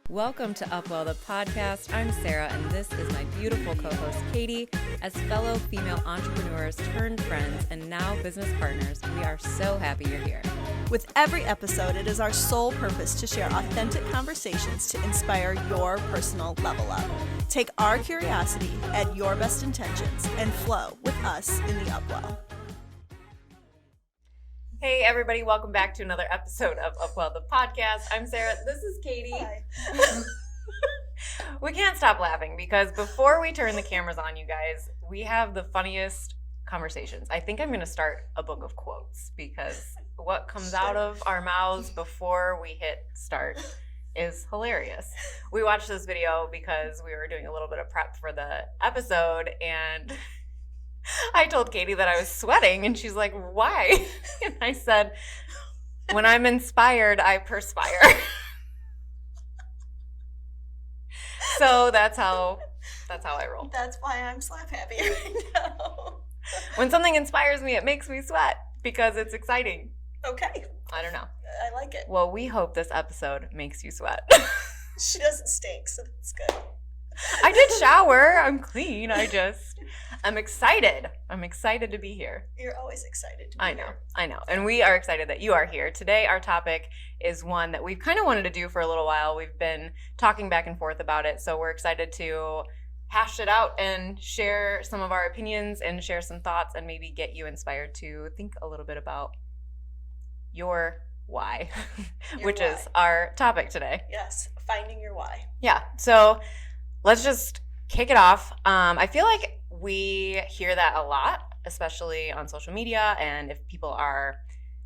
Welcome to UpWell The Podcast. I'm Sarah, and this is my beautiful co-host, Katie. As fellow female entrepreneurs turned friends and now business partners, we are so happy you're here. With every episode, it is our sole purpose to share authentic conversations to inspire your personal level up. Take our curiosity, add your best intentions, and flow with us in the UpWell. Hey everybody, welcome back to another episode of UpWell The Podcast. I'm Sarah, this is Katie. Hi. We can't stop laughing because before we turn the cameras on, you guys, we have the funniest conversations. I think I'm going to start a book of quotes because what comes out of our mouths before we hit start is hilarious. We watched this video because we were doing a little bit of prep for the episode, and I told Katie that I was sweating, and she's like, why? And I said, when I'm inspired, I perspire. So that's how I roll. That's why I'm slap happy right now. When something inspires me, it makes me sweat because it's exciting. Okay. I don't know. I like it. Well, we hope this episode makes you sweat. She doesn't stink, so that's good. I did shower. I'm clean. I'm excited. I'm excited to be here. You're always excited to be here. I know. And we are excited that you are here. Today, our topic is one that we've kind of wanted to do for a little while. We've been talking back and forth about it. So we're excited to hash it out and share some of our opinions and share some thoughts and maybe get you inspired to think a little bit about your why, which is our topic today. Yes, finding your why. Yeah. So let's just kick it off. I feel like we hear that a lot, especially on social media, and if people are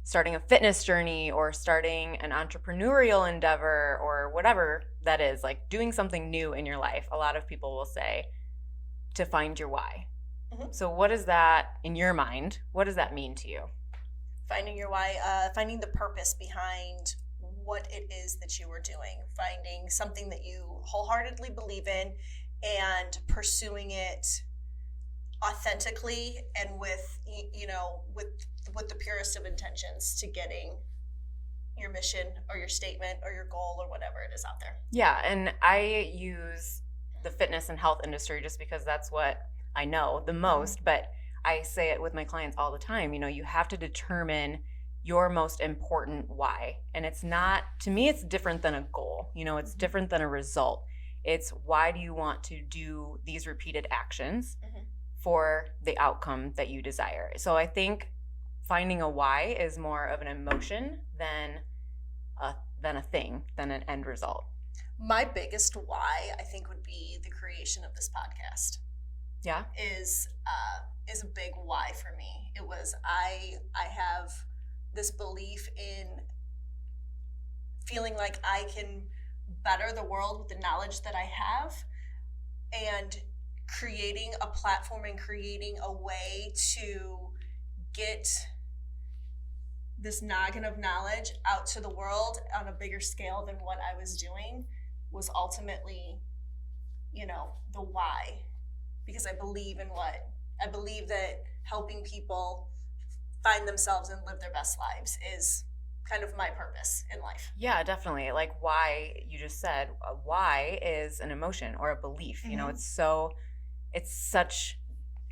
starting a fitness journey or starting an entrepreneurial endeavor or whatever that is, like doing something new in your life, a lot of people will say to find your why. Mm-hmm. So what is that in your mind? What does that mean to you? Finding your why, finding the purpose behind what it is that you are doing, finding something that you wholeheartedly believe in and pursuing it authentically and with the purest of intentions to getting your mission or your statement or your goal or whatever it is out there. Yeah, and I use the fitness and health industry just because that's what I know the most, but I say it with my clients all the time. You have to determine your most important why. And it's not, to me, it's different than a goal. It's different than a result. It's why do you want to do these repeated actions for the outcome that you desire. So I think finding a why is more of an emotion than a thing, than an end result. My biggest why, I think, would be the creation of this podcast. Yeah. Is a big why for me. It was I have this belief in feeling like I can better the world with the knowledge that I have, and creating a platform and creating a way to get this noggin of knowledge out to the world on a bigger scale than what I was doing was ultimately, the why. Because I believe that helping people find themselves and live their best lives is kind of my purpose in life. Yeah, definitely. Like why, you just said, why is an emotion or a belief. It's such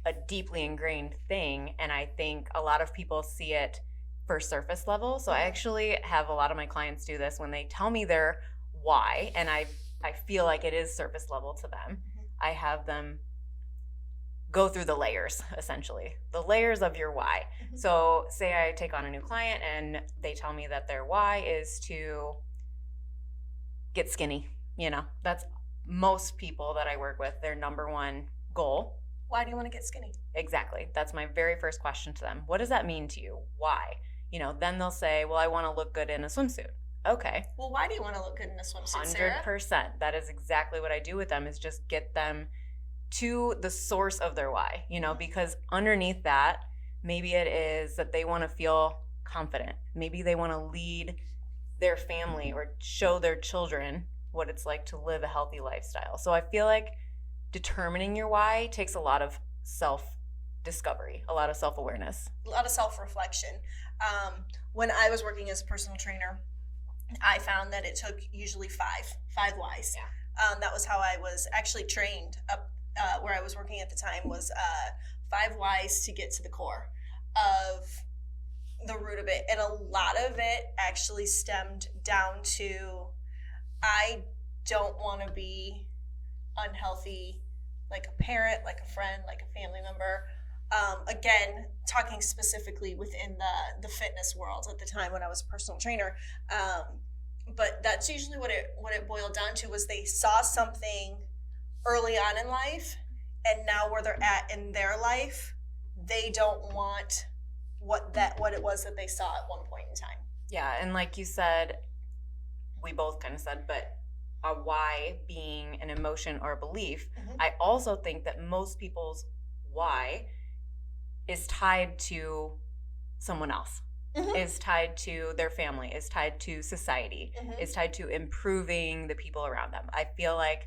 a deeply ingrained thing, and I think a lot of people see it for surface level. So I actually have a lot of my clients do this when they tell me their why, and I feel like it is surface level to them. I have them go through the layers, essentially, the layers of your why. So say I take on a new client and they tell me that their why is to get skinny. That's most people that I work with, their number one goal. Why do you want to get skinny? Exactly. That's my very first question to them. What does that mean to you? Why? Then they'll say, well, I want to look good in a swimsuit. Okay. Well, why do you want to look good in a swimsuit, Sarah? 100%. That is exactly what I do with them, is just get them to the source of their why, because underneath that, maybe it is that they want to feel confident. Maybe they want to lead their family or show their children what it's like to live a healthy lifestyle. So I feel like determining your why takes a lot of self-discovery, a lot of self-awareness. A lot of self-reflection. When I was working as a personal trainer, I found that it took usually five whys. Yeah. That was how I was actually trained up where I was working at the time, was 5 whys to get to the core of the root of it. And a lot of it actually stemmed down to, I don't want to be unhealthy, like a parent, like a friend, like a family member. Again, talking specifically within the fitness world at the time when I was a personal trainer. But that's usually what it boiled down to, was they saw something early on in life, and now where they're at in their life, they don't want what it was that they saw at one point in time. Yeah, and like you said, we both kind of said, but a why being an emotion or a belief, I also think that most people's why is tied to someone else, is tied to their family, is tied to society, is tied to improving the people around them. I feel like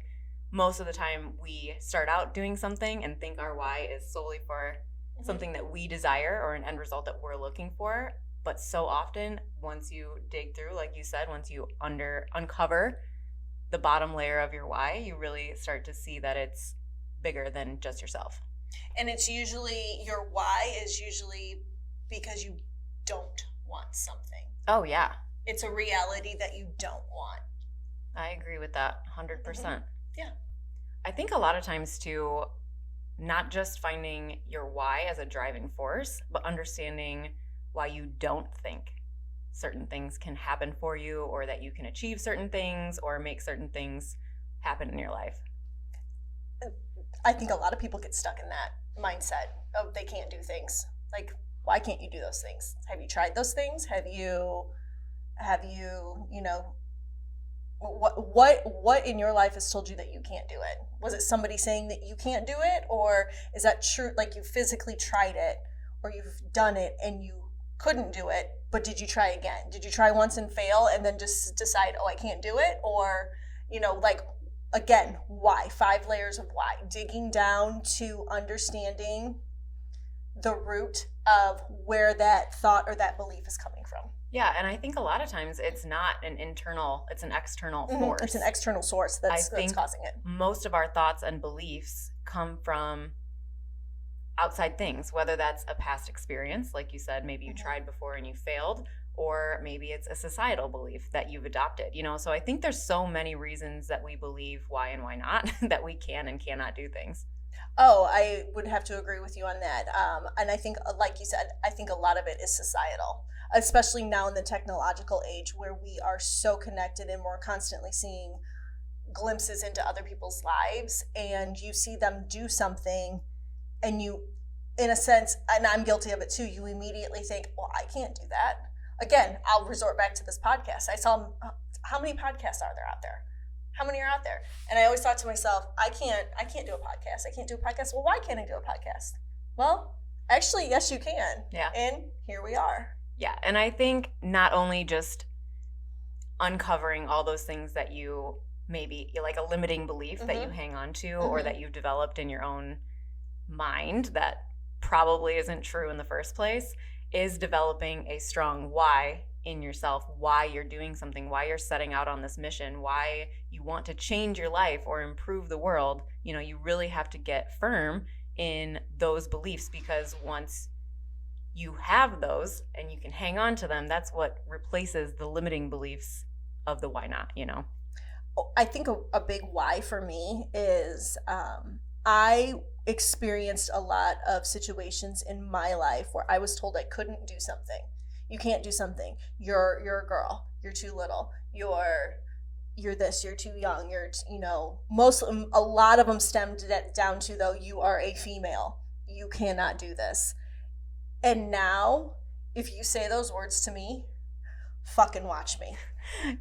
most of the time we start out doing something and think our why is solely for something that we desire or an end result that we're looking for. But so often, once you dig through, like you said, once you uncover the bottom layer of your why, you really start to see that it's bigger than just yourself. And it's usually, your why is usually because you don't want something. Oh, yeah. It's a reality that you don't want. I agree with that 100%. Yeah. I think a lot of times too, not just finding your why as a driving force, but understanding why you don't think certain things can happen for you, or that you can achieve certain things or make certain things happen in your life. I think a lot of people get stuck in that mindset of they can't do things. Like, why can't you do those things? Have you tried those things? Have you, what in your life has told you that you can't do it? Was it somebody saying that you can't do it? Or is that true? Like, you physically tried it, or you've done it and you couldn't do it, but did you try again? Did you try once and fail and then just decide, oh, I can't do it? Or, again, why? 5 layers of why. Digging down to understanding the root of where that thought or that belief is coming from. Yeah, and I think a lot of times it's not an internal, it's an external force. It's an external source that's causing it. Most of our thoughts and beliefs come from outside things, whether that's a past experience, like you said, maybe you tried before and you failed, or maybe it's a societal belief that you've adopted, So I think there's so many reasons that we believe why and why not, that we can and cannot do things. Oh, I would have to agree with you on that. And I think, like you said, I think a lot of it is societal, especially now in the technological age where we are so connected and we're constantly seeing glimpses into other people's lives, and you see them do something and you, in a sense, and I'm guilty of it too, you immediately think, well, I can't do that. Again, I'll resort back to this podcast. I saw, how many podcasts are there out there? How many are out there? And I always thought to myself, I can't do a podcast. I can't do a podcast. Well, why can't I do a podcast? Well, actually, yes, you can. Yeah. And here we are. Yeah. And I think not only just uncovering all those things that you maybe, like a limiting belief that you hang on to, or that you've developed in your own mind that probably isn't true in the first place, is developing a strong why in yourself, why you're doing something, why you're setting out on this mission, why you want to change your life or improve the world. You really have to get firm in those beliefs, because once you have those and you can hang on to them, that's what replaces the limiting beliefs of the why not, I think a big why for me is I experienced a lot of situations in my life where I was told I couldn't do something. You can't do something. You're a girl. You're too little. You're this. You're too young. A lot of them stemmed down to, though, you are a female. You cannot do this. And now, if you say those words to me, fucking watch me.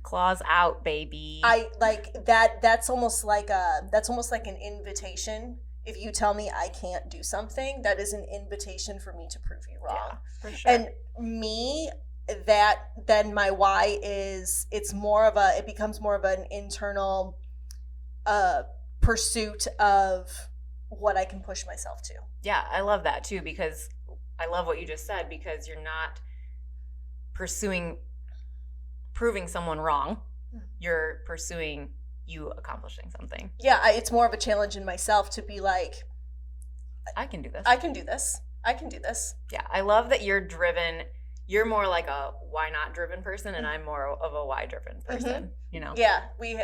Claws out, baby. I like that. That's almost like an invitation. If you tell me I can't do something, that is an invitation for me to prove you wrong. Yeah, for sure. And me, then my why is, it becomes more of an internal pursuit of what I can push myself to. Yeah, I love that too, because I love what you just said, because you're not pursuing proving someone wrong. You're pursuing you accomplishing something. Yeah, it's more of a challenge in myself to be like, I can do this. I can do this. I can do this. Yeah, I love that you're driven. You're more like a why not driven person, and I'm more of a why driven person. You know. Yeah, we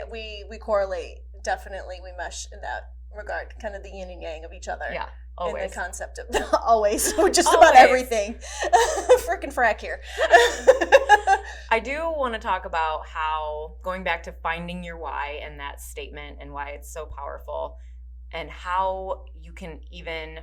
correlate. Definitely, we mesh in that regard. Kind of the yin and yang of each other. Yeah, always. In the concept of always, just about everything. Freaking frack here. I do want to talk about how, going back to finding your why and that statement and why it's so powerful, and how you can even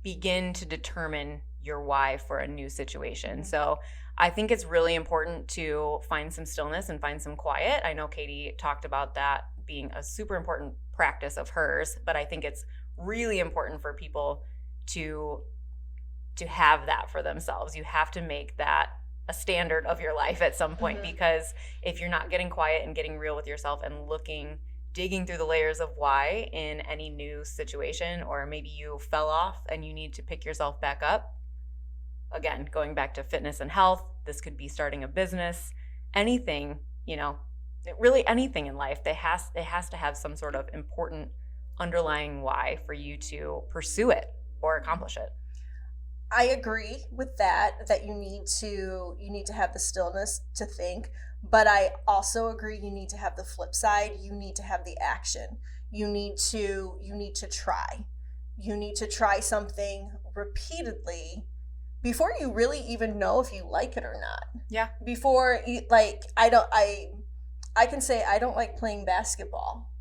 begin to determine your why for a new situation. So I think it's really important to find some stillness and find some quiet. I know Katie talked about that being a super important practice of hers, but I think it's really important for people to have that for themselves. You have to make that a standard of your life at some point, because if you're not getting quiet and getting real with yourself and digging through the layers of why in any new situation, or maybe you fell off and you need to pick yourself back up. Again, going back to fitness and health, this could be starting a business, anything, really anything in life. It has to have some sort of important underlying why for you to pursue it or accomplish it. I agree with that you need to have the stillness to think. But I also agree you need to have the flip side. You need to have the action. You need to try. You need to try something repeatedly before you really even know if you like it or not. Yeah. Before I can say I don't like playing basketball.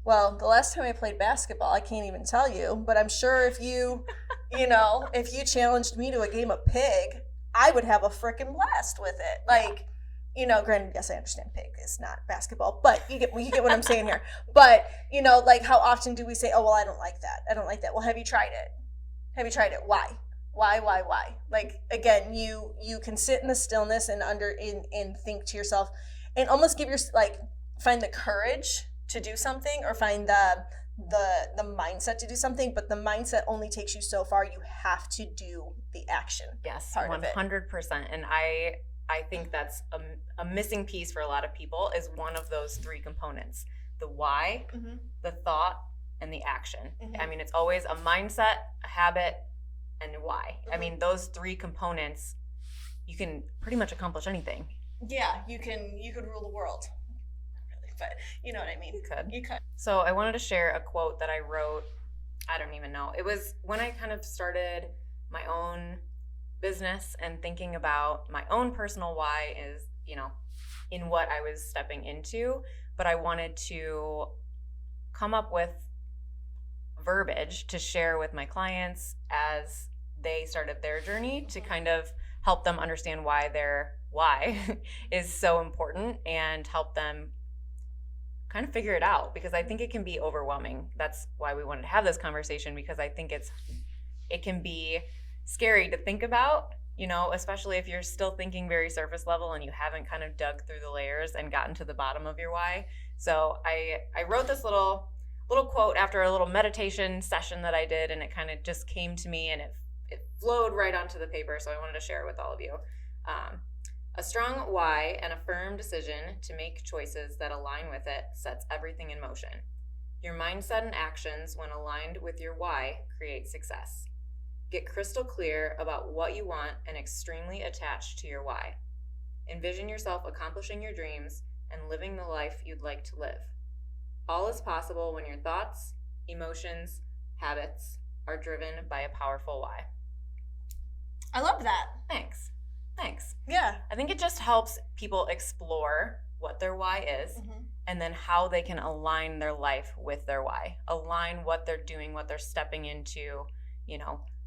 Well, the last time I played basketball, I can't even tell you, but I'm sure if you, if you challenged me to a game of pig, I would have a freaking blast with it. Granted, yes, I understand pig is not basketball, but you get what I'm saying here. But, how often do we say, oh, well, I don't like that. I don't like that. Well, have you tried it? Have you tried it? Why? Why? Again, you can sit in the stillness and think to yourself and almost find the courage to do something, or find the mindset to do something, but the mindset only takes you so far. You have to do the action. Yes, part 100%. And I think that's a missing piece for a lot of people, is one of those three components: the why, the thought, and the action. I mean, it's always a mindset, a habit, and a why. I mean, those three components, you can pretty much accomplish anything. Yeah, you could rule the world. But you know what I mean. You could. So I wanted to share a quote that I wrote. I don't even know. It was when I kind of started my own business and thinking about my own personal why is, in what I was stepping into. But I wanted to come up with verbiage to share with my clients as they started their journey, to kind of help them understand why their why is so important and help them kind of figure it out, because I think it can be overwhelming. That's why we wanted to have this conversation, because I think it can be scary to think about, especially if you're still thinking very surface level and you haven't kind of dug through the layers and gotten to the bottom of your why. So I wrote this little quote after a little meditation session that I did, and it kind of just came to me, and it flowed right onto the paper. So I wanted to share it with all of you. A strong why and a firm decision to make choices that align with it sets everything in motion. Your mindset and actions, when aligned with your why, create success. Get crystal clear about what you want and extremely attached to your why. Envision yourself accomplishing your dreams and living the life you'd like to live. All is possible when your thoughts, emotions, habits are driven by a powerful why. I love that. Thanks. Yeah. I think it just helps people explore what their why is, and then how they can align their life with their why. Align what they're doing, what they're stepping into,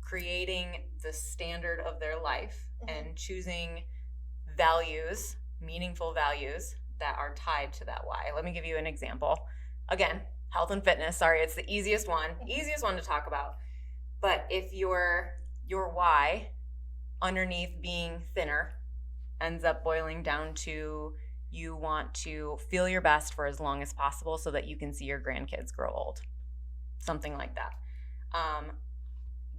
creating the standard of their life, and choosing values, meaningful values that are tied to that why. Let me give you an example. Again, health and fitness. Sorry, it's the easiest one to talk about. But if your why underneath being thinner ends up boiling down to you want to feel your best for as long as possible so that you can see your grandkids grow old, something like that.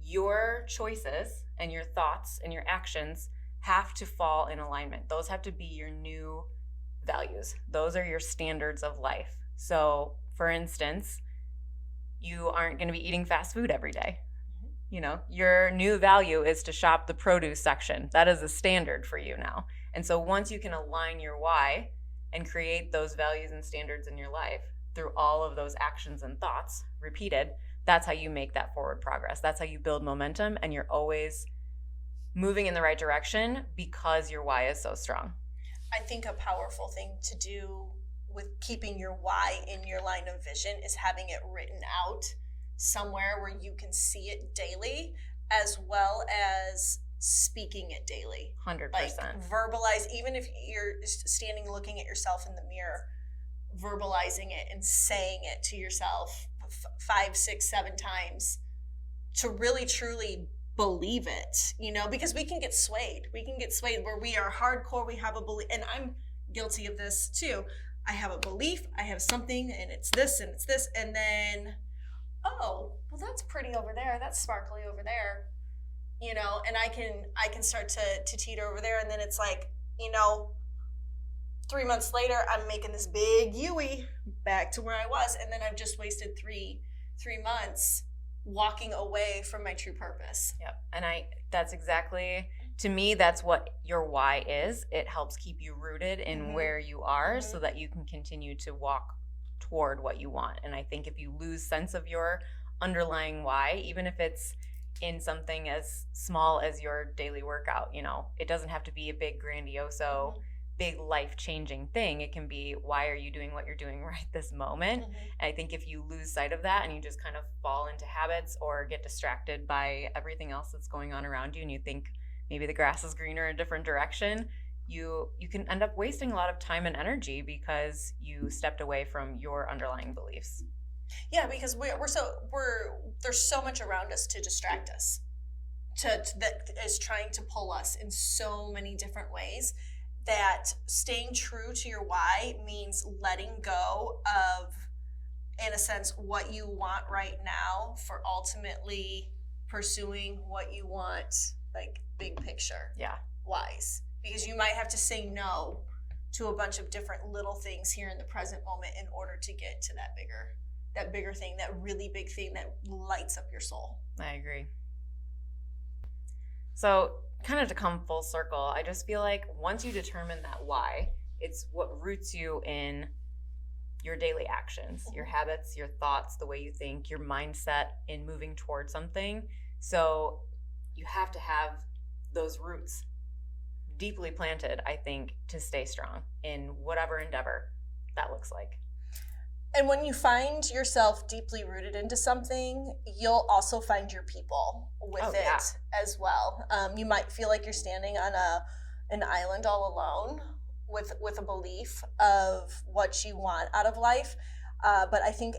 Your choices and your thoughts and your actions have to fall in alignment. Those have to be your new values. Those are your standards of life. So, for instance, you aren't going to be eating fast food every day. You know, your new value is to shop the produce section. That is a standard for you now. And so once you can align your why and create those values and standards in your life through all of those actions and thoughts repeated, that's how you make that forward progress. That's how you build momentum, and you're always moving in the right direction because your why is so strong. I think a powerful thing to do with keeping your why in your line of vision is having it written out somewhere where you can see it daily, as well as speaking it daily. 100%. Like verbalize, even if you're standing looking at yourself in the mirror, verbalizing it and saying it to yourself 5, 6, 7 times to really truly believe it, you know, because we can get swayed. We can get swayed where we are hardcore, we have a belief, and I'm guilty of this too. I have a belief, I have something, and it's this, and then, oh, well, that's pretty over there, that's sparkly over there, you know, and I can start to teeter over there, and then it's like, you know, 3 months later, I'm making this big U-ey back to where I was, and then I've just wasted three months walking away from my true purpose. Yep. And that's exactly, to me, that's what your why is. It helps keep you rooted in where you are so that you can continue to walk toward what you want. And I think if you lose sense of your underlying why, even if it's in something as small as your daily workout, you know, it doesn't have to be a big grandioso big life-changing thing. It can be, why are you doing what you're doing right this moment? And I think if you lose sight of that and you just kind of fall into habits or get distracted by everything else that's going on around you, and you think maybe the grass is greener in a different direction, you can end up wasting a lot of time and energy because you stepped away from your underlying beliefs. Yeah, because there's so much around us to distract us, that is trying to pull us in so many different ways, that staying true to your why means letting go of, in a sense, what you want right now for ultimately pursuing what you want, like big picture wise. Because you might have to say no to a bunch of different little things here in the present moment in order to get to that bigger thing, that really big thing that lights up your soul. I agree. So kind of to come full circle, I just feel like once you determine that why, it's what roots you in your daily actions, your habits, your thoughts, the way you think, your mindset in moving towards something. So you have to have those roots deeply planted, I think, to stay strong in whatever endeavor that looks like. And when you find yourself deeply rooted into something, you'll also find your people with it as well. You might feel like you're standing on an island all alone with a belief of what you want out of life. But I think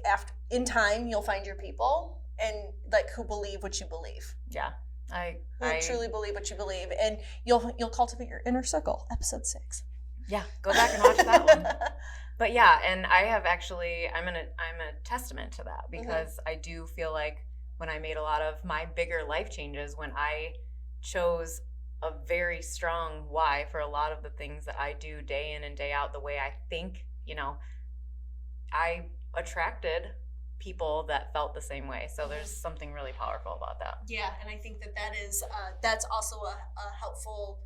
in time, you'll find your people, and like who believe what you believe. Yeah. I truly believe what you believe, and you'll cultivate your inner circle. Episode 6. Yeah, go back and watch that one. But yeah, and I have actually, I'm a testament to that, because I do feel like when I made a lot of my bigger life changes, when I chose a very strong why for a lot of the things that I do day in and day out, the way I think, you know, I attracted people that felt the same way. So there's something really powerful about that. Yeah, and I think that's also a helpful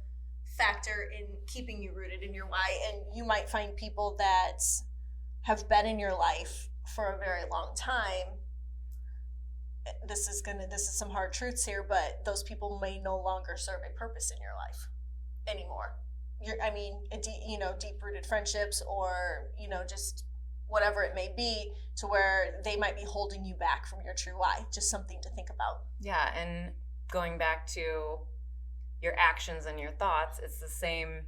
factor in keeping you rooted in your why. And you might find people that have been in your life for a very long time. This is some hard truths here, but those people may no longer serve a purpose in your life anymore. Deep rooted friendships, or, you know, just whatever it may be, to where they might be holding you back from your true why. Just something to think about. Yeah, and going back to your actions and your thoughts, it's the same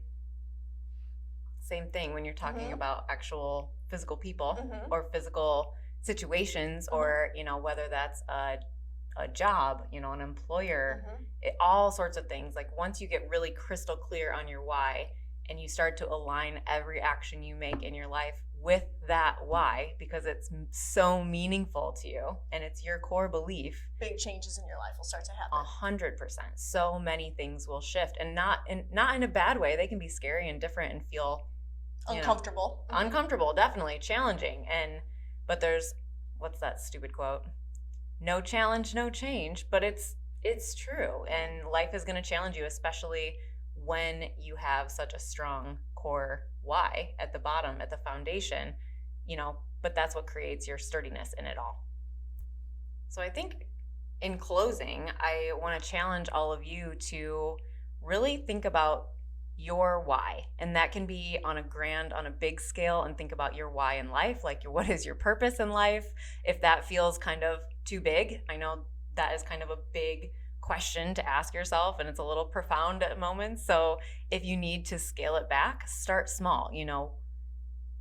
thing when you're talking about actual physical people or physical situations, or, you know, whether that's a job, you know, an employer, all sorts of things. Like, once you get really crystal clear on your why and you start to align every action you make in your life with that why, because it's so meaningful to you and it's your core belief, big changes in your life will start to happen. 100%. So many things will shift, and not in a bad way. They can be scary and different and feel uncomfortable. Uncomfortable, definitely challenging. But there's, what's that stupid quote? No challenge, no change. But it's true, and life is going to challenge you, especially when you have such a strong core why at the bottom, at the foundation, but that's what creates your sturdiness in it all. So I think in closing, I want to challenge all of you to really think about your why. And that can be on a big scale, and think about your why in life, like what is your purpose in life? If that feels kind of too big, I know that is kind of a big question to ask yourself, and it's a little profound at moments. So if you need to scale it back, start small.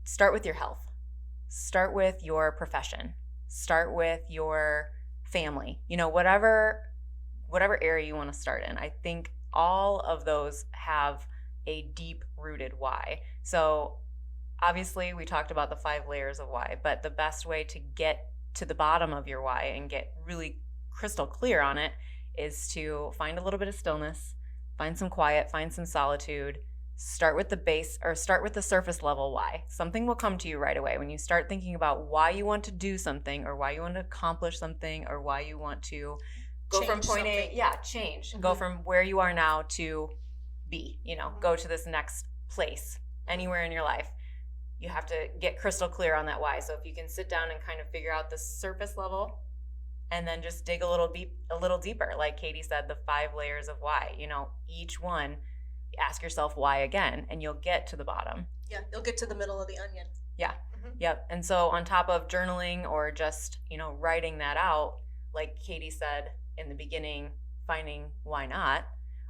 Start with your health, start with your profession, start with your family, whatever area you want to start in. I think all of those have a deep rooted why. So obviously we talked about the 5 layers of why, but the best way to get to the bottom of your why and get really crystal clear on it is to find a little bit of stillness, find some quiet, find some solitude, start with the base, or start with the surface level why. Something will come to you right away when you start thinking about why you want to do something, or why you want to accomplish something, or why you want to go from point A, change, go from where you are now to B, go to this next place anywhere in your life. You have to get crystal clear on that why. So if you can sit down and kind of figure out the surface level, and then just dig a little deeper, like Katie said, the 5 layers of why. Each one, ask yourself why again, and you'll get to the bottom. Yeah, you'll get to the middle of the onion. Yeah. Yep. And so on top of journaling or just writing that out, like Katie said in the beginning, finding why not,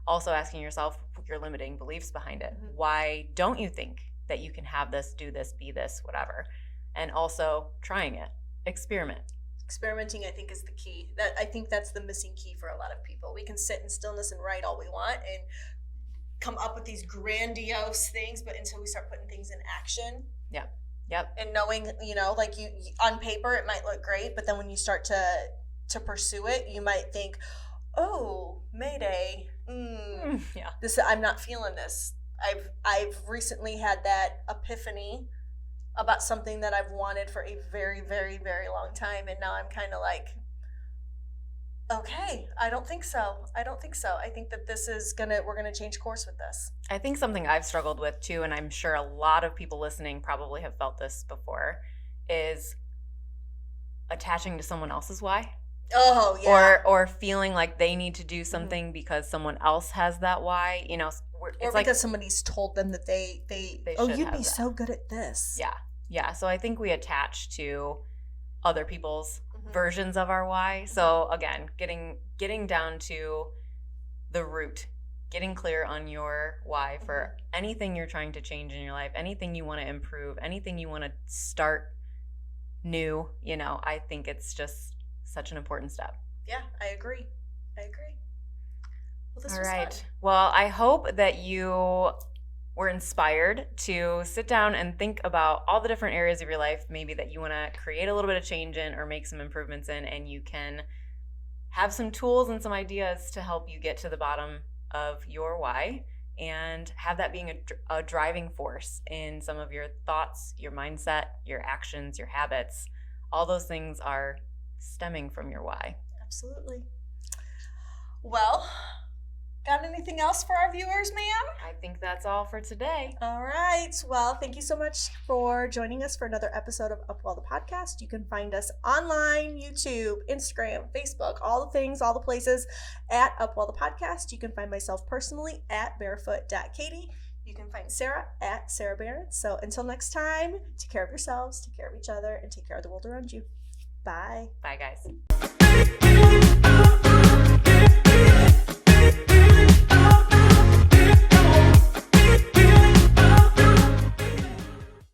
also asking yourself your limiting beliefs behind it. Why don't you think that you can have this, do this, be this, whatever? And also trying it, experiment. Experimenting, I think, is the key. I think that's the missing key for a lot of people. We can sit in stillness and write all we want and come up with these grandiose things, but until we start putting things in action. Yeah. Yep. And knowing, like you on paper it might look great, but then when you start to pursue it, you might think, oh, Mayday. Yeah. I'm not feeling this. I've recently had that epiphany about something that I've wanted for a very, very, very long time. And now I'm kind of like, okay, I don't think so. I think that we're going to change course with this. I think something I've struggled with too, and I'm sure a lot of people listening probably have felt this before, is attaching to someone else's why. Oh, yeah. Or feeling like they need to do something because someone else has that why, it's or like because somebody's told them that they you'd be so good at this. Yeah. Yeah. So I think we attach to other people's versions of our why. So again, getting down to the root, getting clear on your why for anything you're trying to change in your life, anything you want to improve, anything you want to start new, I think it's just such an important step. Yeah, I agree. Well, this All was right. fun. Well, I hope that you were inspired to sit down and think about all the different areas of your life maybe that you want to create a little bit of change in or make some improvements in, and you can have some tools and some ideas to help you get to the bottom of your why and have that being a driving force in some of your thoughts, your mindset, your actions, your habits. All those things are stemming from your why. Absolutely. Well, got anything else for our viewers, ma'am? I think that's all for today. All right. Well, thank you so much for joining us for another episode of UpWell The Podcast. You can find us online, YouTube, Instagram, Facebook, all the things, all the places at UpWell The Podcast. You can find myself personally at barefoot.katie. You can find Sarah at Sarah Barron. So until next time, take care of yourselves, take care of each other, and take care of the world around you. Bye. Bye, guys.